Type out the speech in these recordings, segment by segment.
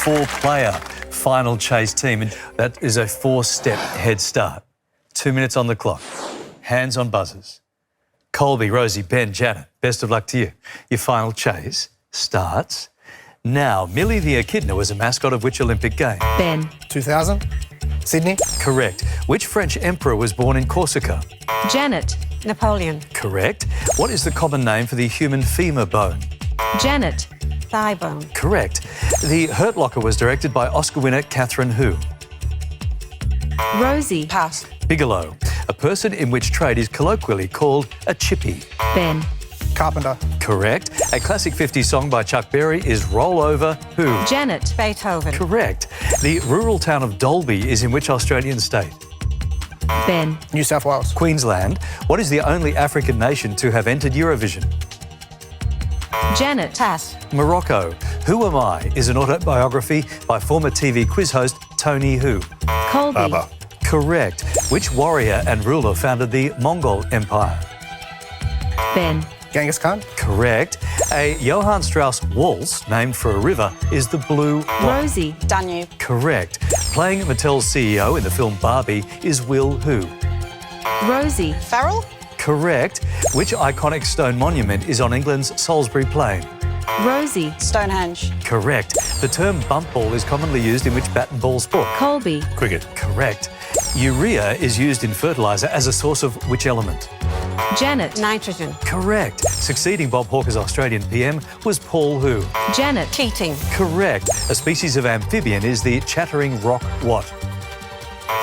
Four-player final chase team, and that is a four-step head start. 2 minutes on the clock. Hands on buzzers. Colby, Rosie, Ben, Janet, best of luck to you. Your final chase starts now. Millie the Echidna was a mascot of which Olympic game? Ben. 2000. Sydney. Correct. Which French emperor was born in Corsica? Janet. Napoleon. Correct. What is the common name for the human femur bone? Janet. Thigh bone. Correct. The Hurt Locker was directed by Oscar winner Catherine who? Rosie. Pass. Bigelow. A person in which trade is colloquially called a chippy. Ben. Carpenter. Correct. A classic 50s song by Chuck Berry is Roll Over who? Janet. Beethoven. Correct. The rural town of Dalby is in which Australian state? Ben. New South Wales. Queensland. What is the only African nation to have entered Eurovision? Janet. Pass. Morocco. Who Am I is an autobiography by former TV quiz host Tony who? Colby. Correct. Which warrior and ruler founded the Mongol Empire? Ben. Genghis Khan. Correct. A Johann Strauss waltz named for a river is the Blue what? Rosie. Danube. Correct. Playing Mattel's CEO in the film Barbie is Will who? Rosie. Farrell. Correct. Which iconic stone monument is on England's Salisbury Plain? Rosie. Stonehenge. Correct. The term bump ball is commonly used in which bat and ball sport? Colby. Cricket. Correct. Urea is used in fertiliser as a source of which element? Janet. Nitrogen. Correct. Succeeding Bob Hawker's Australian PM was Paul who? Janet. Keating. Correct. A species of amphibian is the chattering rock what?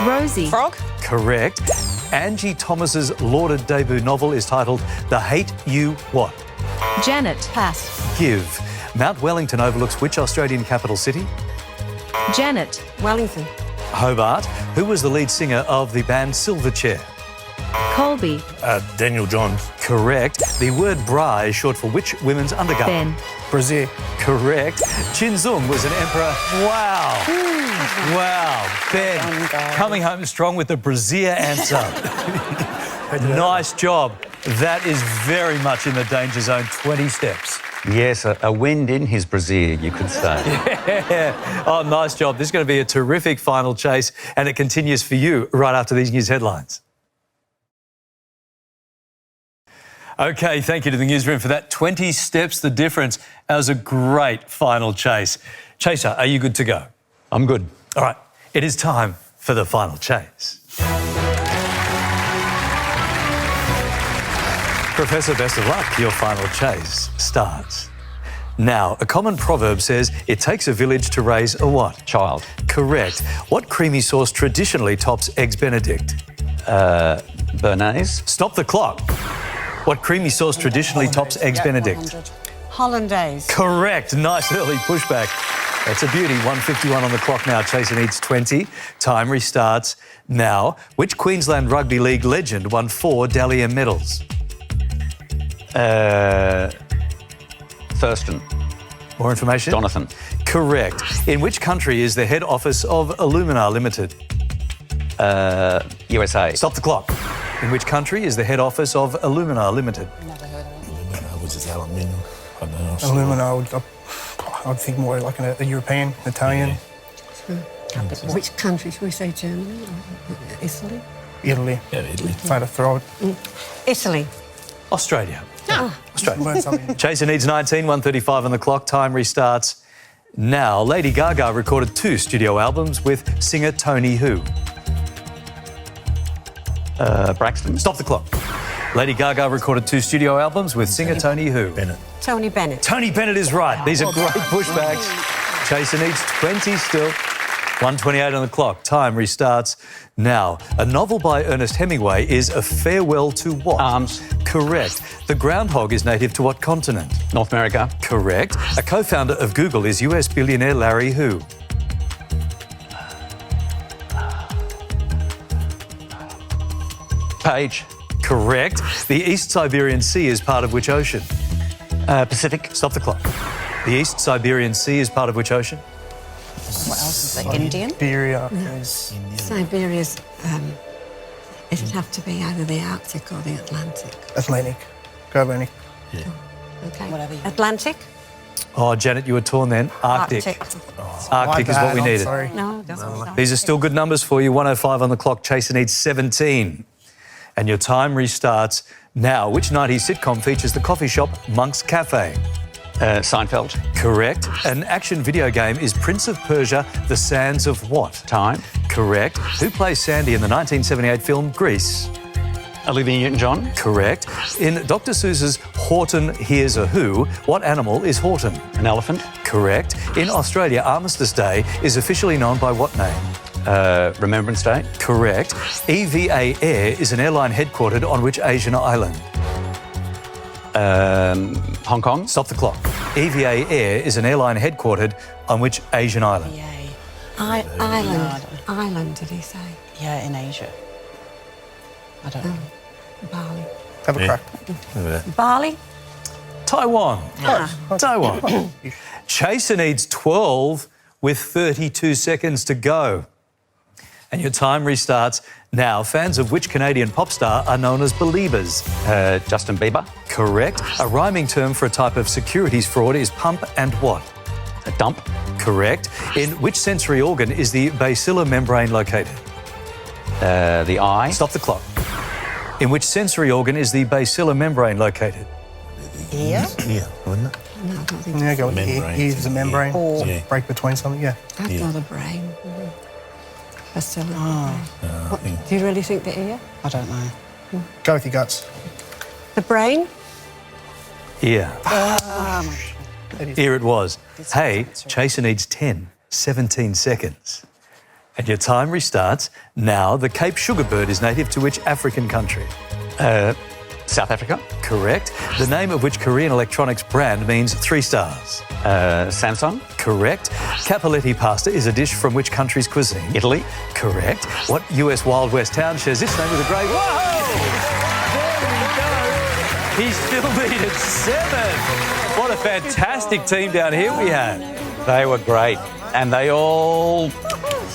Rosie. Frog. Correct. Angie Thomas's lauded debut novel is titled The Hate You What? Janet. Pass. Give. Mount Wellington overlooks which Australian capital city? Janet. Wellington. Hobart. Who was the lead singer of the band Silverchair? Colby. Daniel Johns. Correct. The word bra is short for which women's undergarment? Ben. Brazil. Correct. Chinzung was an emperor. Wow. Wow. Ben, coming home strong with the brassiere answer. Nice job. That is very much in the danger zone. 20 steps. Yes, a wind in his brassiere, you could say. Yeah. Oh, nice job. This is going to be a terrific final chase, and it continues for you right after these news headlines. OK, thank you to the newsroom for that. 20 steps the difference. That was a great final chase. Chaser, are you good to go? I'm good. All right, it is time for the final chase. Professor, best of luck. Your final chase starts now. A common proverb says it takes a village to raise a what? Child. Correct. What creamy sauce traditionally tops Eggs Benedict? Bernays. Stop the clock. What creamy sauce traditionally tops Eggs Benedict? Hollandaise. Correct. Nice early pushback. That's a beauty. 1:51 on the clock now. Chaser needs 20. Time restarts now. Which Queensland Rugby League legend won 4 Dally M medals? Thurston. More information? Jonathan. Correct. In which country is the head office of Illumina Limited? USA. Stop the clock. In which country is the head office of Illumina Limited? Which is aluminium. I don't know. Illumina, I would think more like a European, Italian. Which country should we say? Germany or Italy? Italy. Yeah, Italy. If I had to throw it. Italy. Australia. Australia. Learn something. Chaser needs 19, 1:35 on the clock. Time restarts now. Lady Gaga recorded 2 studio albums with singer Tony who? Braxton. Stop the clock. Lady Gaga recorded 2 studio albums with singer Tony who? Bennett. Tony Bennett. Tony Bennett is right. These are great pushbacks. Chaser needs 20 still. 1:28 on the clock. Time restarts now. A novel by Ernest Hemingway is A Farewell to what? Arms. Correct. The groundhog is native to what continent? North America. Correct. A co-founder of Google is US billionaire Larry who? Page. Correct. The East Siberian Sea is part of which ocean? Pacific. Stop the clock. The East Siberian Sea is part of which ocean? What else is there? Indian? Siberia is... Siberia's, it'd have to be either the Arctic or the Atlantic. Atlantic. Go Atlantic. Okay. Whatever Atlantic? Oh, Janet, you were torn then. Arctic. Arctic is what we needed. Sorry. No, it doesn't. These are still good numbers for you. 105 on the clock. Chaser needs 17. And your time restarts now. Which 90s sitcom features the coffee shop Monk's Cafe? Seinfeld. Correct. An action video game is Prince of Persia, The Sands of what? Time. Correct. Who plays Sandy in the 1978 film Grease? Olivia Newton-John. Correct. In Dr. Seuss's Horton Hears a Who, what animal is Horton? An elephant. Correct. In Australia, Armistice Day is officially known by what name? Remembrance Day. Correct. EVA Air is an airline headquartered on which Asian island? Hong Kong. Stop the clock. EVA Air is an airline headquartered on which Asian island? Yay. Island. Island, did he say? Yeah, in Asia. I don't know. Bali. Have a crack. Bali? Taiwan. Taiwan. Chaser needs 12 with 32 seconds to go. And your time restarts now. Fans of which Canadian pop star are known as believers? Justin Bieber. Correct. A rhyming term for a type of securities fraud is pump and what? A dump. Correct. In which sensory organ is the basilar membrane located? The eye. Stop the clock. In which sensory organ is the basilar membrane located? Ear? Yeah, wasn't it? No, I don't think Yeah, go with the ear. Membrane. Ears is a membrane. Or- Yeah. Break between something, yeah. that's Yeah. not a brain. Bacillus. I think Do you really think the ear? I don't know. Go with your guts. The brain? Ear. It is. Here it was. Hey, Chaser needs 10, 17 seconds. And your time restarts now. The Cape Sugar bird is native to which African country? South Africa. Correct. The name of which Korean electronics brand means 3 stars? Samsung. Correct. Cappelletti pasta is a dish from which country's cuisine? Italy. Correct. What US Wild West town shares its name with a great... Whoa! There we go. He still needed 7. What a fantastic team down here we had. They were great. And they all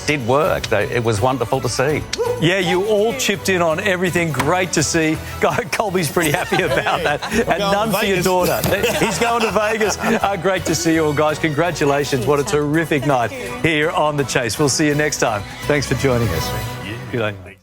did work. It was wonderful to see. Yeah, you all chipped in on everything. Great to see. Colby's pretty happy about that. And none to for your Vegas. daughter. He's going to Vegas. Great to see you all, guys. Congratulations. What a terrific night here on The Chase. We'll see you next time. Thanks for joining us. Good day.